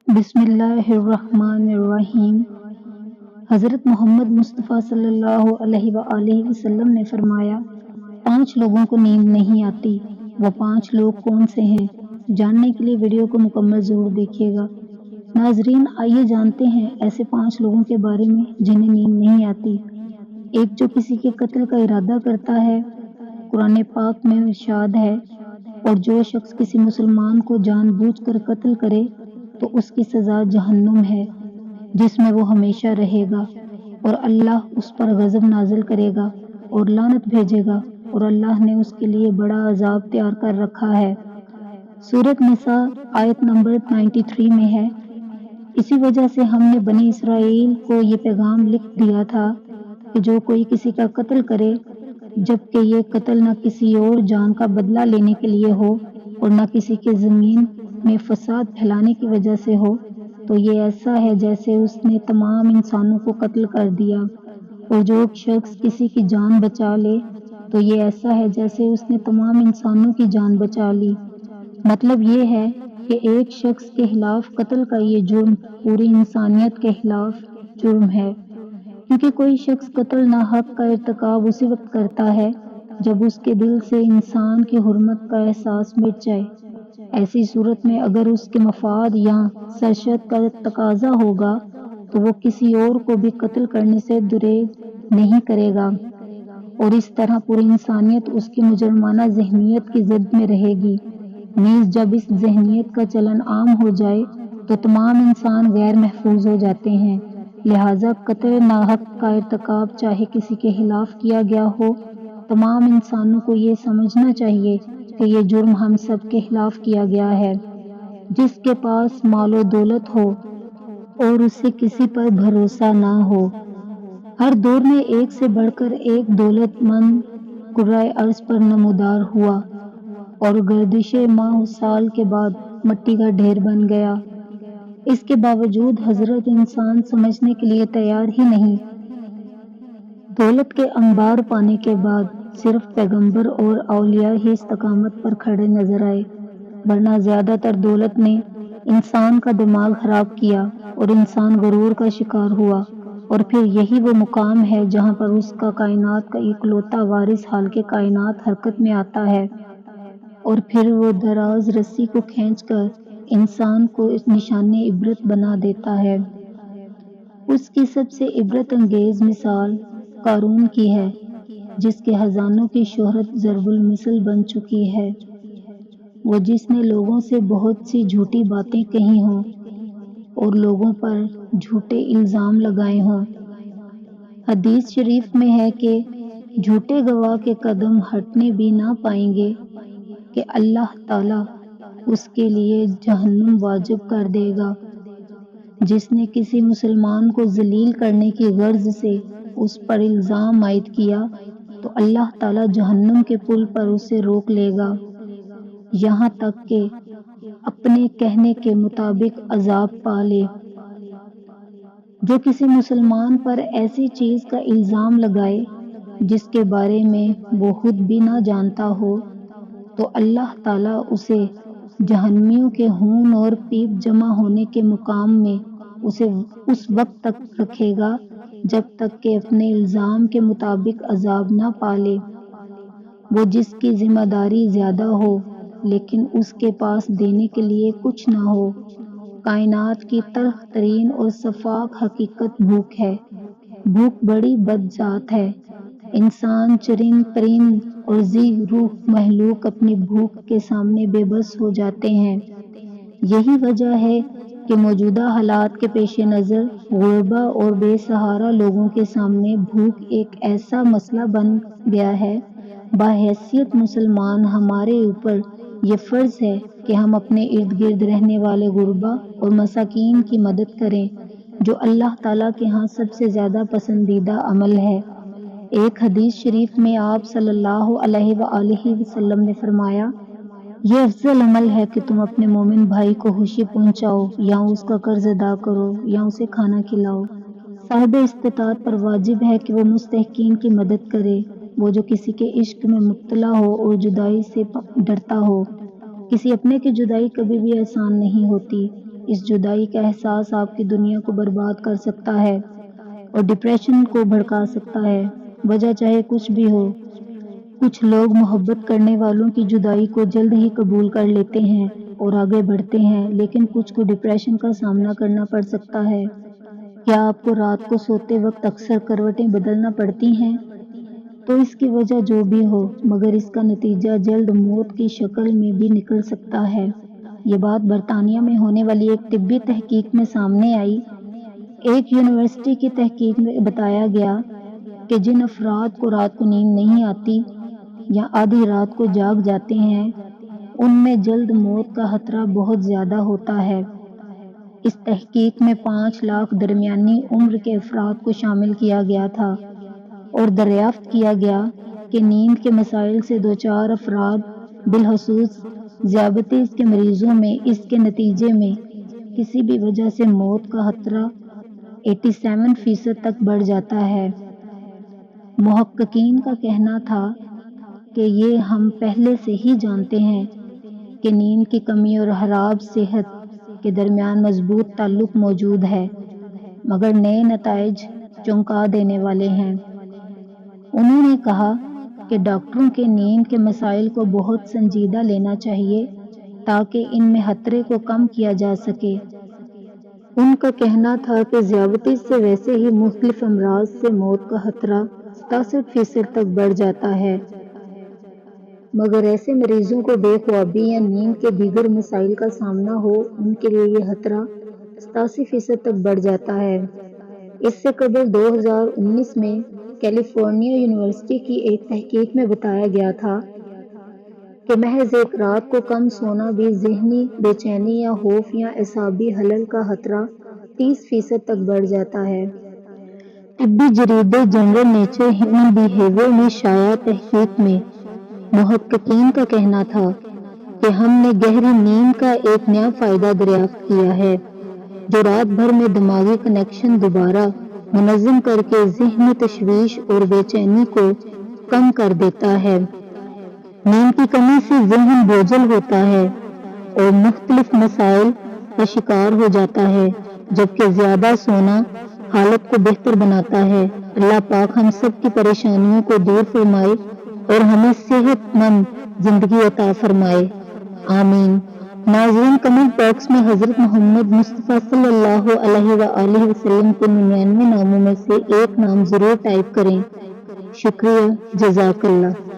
بسم اللہ الرحمن الرحیم۔ حضرت محمد مصطفیٰ صلی اللہ علیہ وآلہ وسلم نے فرمایا، 5 لوگوں کو نیند نہیں آتی۔ وہ 5 لوگ کون سے ہیں؟ جاننے کے لیے ویڈیو کو مکمل ضرور دیکھیے گا۔ ناظرین، آئیے جانتے ہیں ایسے 5 لوگوں کے بارے میں جنہیں نیند نہیں آتی۔ ایک، جو کسی کے قتل کا ارادہ کرتا ہے۔ قرآن پاک میں ارشاد ہے، اور جو شخص کسی مسلمان کو جان بوجھ کر قتل کرے تو اس کی سزا جہنم ہے، جس میں وہ ہمیشہ رہے گا، اور اللہ اس پر غضب نازل کرے گا اور لعنت بھیجے گا، اور اللہ نے اس کے لیے بڑا عذاب تیار کر رکھا ہے۔ سورۃ نساء آیت نمبر 93 میں ہے، اسی وجہ سے ہم نے بنی اسرائیل کو یہ پیغام لکھ دیا تھا کہ جو کوئی کسی کا قتل کرے، جبکہ یہ قتل نہ کسی اور جان کا بدلہ لینے کے لیے ہو اور نہ کسی کے زمین میں فساد پھیلانے کی وجہ سے ہو، تو یہ ایسا ہے جیسے اس نے تمام انسانوں کو قتل کر دیا، اور جو شخص کسی کی جان بچا لے تو یہ ایسا ہے جیسے اس نے تمام انسانوں کی جان بچا لی۔ مطلب یہ ہے کہ ایک شخص کے خلاف قتل کا یہ جرم پوری انسانیت کے خلاف جرم ہے، کیونکہ کوئی شخص قتل ناحق کا ارتکاب اسی وقت کرتا ہے جب اس کے دل سے انسان کی حرمت کا احساس مٹ جائے۔ ایسی صورت میں اگر اس کے مفاد یا سرشت کا تقاضا ہوگا تو وہ کسی اور کو بھی قتل کرنے سے گریز نہیں کرے گا، اور اس طرح پوری انسانیت اس کی مجرمانہ ذہنیت کی زد میں رہے گی۔ نیز جب اس ذہنیت کا چلن عام ہو جائے تو تمام انسان غیر محفوظ ہو جاتے ہیں۔ لہٰذا قتل ناحق کا ارتکاب چاہے کسی کے خلاف کیا گیا ہو، تمام انسانوں کو یہ سمجھنا چاہیے کہ یہ جرم ہم سب کے خلاف کیا گیا ہے۔ جس کے پاس مال و دولت ہو اور اسے کسی پر بھروسہ نہ ہو۔ ہر دور میں ایک سے بڑھ کر ایک دولت مند کرۂ ارض پر نمودار ہوا، اور گردش ماہ و سال کے بعد مٹی کا ڈھیر بن گیا۔ اس کے باوجود حضرت انسان سمجھنے کے لیے تیار ہی نہیں۔ دولت کے انبار پانے کے بعد صرف پیغمبر اور اولیاء ہی استقامت پر کھڑے نظر آئے، ورنہ زیادہ تر دولت نے انسان کا دماغ خراب کیا اور انسان غرور کا شکار ہوا، اور پھر یہی وہ مقام ہے جہاں پر اس کا کائنات کا اکلوتا وارث حالق کائنات حرکت میں آتا ہے، اور پھر وہ دراز رسی کو کھینچ کر انسان کو نشان عبرت بنا دیتا ہے۔ اس کی سب سے عبرت انگیز مثال قارون کی ہے، جس کے خزانوں کی شہرت ضرب المثل بن چکی ہے۔ وہ جس نے لوگوں سے بہت سی جھوٹی باتیں کہی ہوں اور لوگوں پر جھوٹے الزام لگائے ہوں۔ حدیث شریف میں ہے کہ جھوٹے گواہ کے قدم ہٹنے بھی نہ پائیں گے کہ اللہ تعالیٰ اس کے لیے جہنم واجب کر دے گا۔ جس نے کسی مسلمان کو ذلیل کرنے کی غرض سے اس پر الزام عائد کیا تو اللہ تعالیٰ جہنم کے پل پر اسے روک لے گا، یہاں تک کہ اپنے کہنے کے مطابق عذاب پا لے۔ جو کسی مسلمان پر ایسی چیز کا الزام لگائے جس کے بارے میں وہ خود بھی نہ جانتا ہو، تو اللہ تعالیٰ اسے جہنمیوں کے خون اور پیپ جمع ہونے کے مقام میں اسے اس وقت تک رکھے گا جب تک کہ اپنے الزام کے مطابق عذاب نہ پالے۔ وہ جس کی ذمہ داری زیادہ ہو لیکن اس کے پاس دینے کے لیے کچھ نہ ہو۔ کائنات کی تلخ ترین اور سفاک حقیقت بھوک ہے۔ بھوک بڑی بد ذات ہے۔ انسان، چرند، پرند اور ذی روح مخلوق اپنی بھوک کے سامنے بے بس ہو جاتے ہیں۔ یہی وجہ ہے کہ موجودہ حالات کے پیش نظر غربا اور بے سہارا لوگوں کے سامنے بھوک ایک ایسا مسئلہ بن گیا ہے۔ بحیثیت مسلمان ہمارے اوپر یہ فرض ہے کہ ہم اپنے ارد گرد رہنے والے غربا اور مساکین کی مدد کریں، جو اللہ تعالیٰ کے ہاں سب سے زیادہ پسندیدہ عمل ہے۔ ایک حدیث شریف میں آپ صلی اللہ علیہ وآلہ وسلم نے فرمایا، یہ افضل عمل ہے کہ تم اپنے مومن بھائی کو خوشی پہنچاؤ، یا اس کا قرض ادا کرو، یا اسے کھانا کھلاؤ۔ صاحب استطاعت پر واجب ہے کہ وہ مستحقین کی مدد کرے، وہ جو کسی کے عشق میں مبتلا ہو اور جدائی سے ڈرتا ہو۔ کسی اپنے کی جدائی کبھی بھی آسان نہیں ہوتی۔ اس جدائی کا احساس آپ کی دنیا کو برباد کر سکتا ہے اور ڈپریشن کو بھڑکا سکتا ہے، وجہ چاہے کچھ بھی ہو۔ کچھ لوگ محبت کرنے والوں کی جدائی کو جلد ہی قبول کر لیتے ہیں اور آگے بڑھتے ہیں، لیکن کچھ کو ڈپریشن کا سامنا کرنا پڑ سکتا ہے۔ کیا آپ کو رات کو سوتے وقت اکثر کروٹیں بدلنا پڑتی ہیں؟ تو اس کی وجہ جو بھی ہو، مگر اس کا نتیجہ جلد موت کی شکل میں بھی نکل سکتا ہے۔ یہ بات برطانیہ میں ہونے والی ایک طبی تحقیق میں سامنے آئی۔ ایک یونیورسٹی کی تحقیق میں بتایا گیا کہ جن افراد کو رات کو نیند نہیں آتی یا آدھی رات کو جاگ جاتے ہیں، ان میں جلد موت کا خطرہ بہت زیادہ ہوتا ہے۔ اس تحقیق میں 5 لاکھ درمیانی عمر کے افراد کو شامل کیا گیا تھا اور دریافت کیا گیا کہ نیند کے مسائل سے دوچار افراد، بالخصوص ذیابیطس کے مریضوں میں اس کے نتیجے میں کسی بھی وجہ سے موت کا خطرہ 87% تک بڑھ جاتا ہے۔ محققین کا کہنا تھا کہ یہ ہم پہلے سے ہی جانتے ہیں کہ نیند کی کمی اور خراب صحت کے درمیان مضبوط تعلق موجود ہے، مگر نئے نتائج چونکا دینے والے ہیں۔ انہوں نے کہا کہ ڈاکٹروں کے نیند کے مسائل کو بہت سنجیدہ لینا چاہیے تاکہ ان میں خطرے کو کم کیا جا سکے۔ ان کا کہنا تھا کہ ذیابیطس سے ویسے ہی مختلف امراض سے موت کا خطرہ 67% تک بڑھ جاتا ہے، مگر ایسے مریضوں کو بے خوابی یا نیند کے دیگر مسائل کا سامنا ہو، ان کے لیے یہ خطرہ 87% تک بڑھ جاتا ہے۔ اس سے قبل 2019 میں کیلیفورنیا یونیورسٹی کی ایک تحقیق میں بتایا گیا تھا کہ محض ایک رات کو کم سونا بھی ذہنی بے چینی یا خوف یا اعصابی خلل کا خطرہ 30% تک بڑھ جاتا ہے۔ طبی جریدے جنرل نیچر ہیومن بیہیویئر میں شائع تحقیق میں محققین کا کہنا تھا کہ ہم نے گہری نیند کا ایک نیا فائدہ دریافت کیا ہے، جو رات بھر میں دماغی کنکشن دوبارہ منظم کر کے ذہنی تشویش اور بے چینی کو کم کر دیتا ہے۔ نیند کی کمی سے ذہن بوجھل ہوتا ہے اور مختلف مسائل کا شکار ہو جاتا ہے، جبکہ زیادہ سونا حالت کو بہتر بناتا ہے۔ اللہ پاک ہم سب کی پریشانیوں کو دور فرمائے اور ہمیں صحت مند زندگی عطا فرمائے، آمین۔ ناظرین، کمنٹ باکس میں حضرت محمد مصطفیٰ صلی اللہ علیہ وآلہ وسلم کے 99 ناموں میں سے ایک نام ضرور ٹائپ کریں۔ شکریہ، جزاک اللہ۔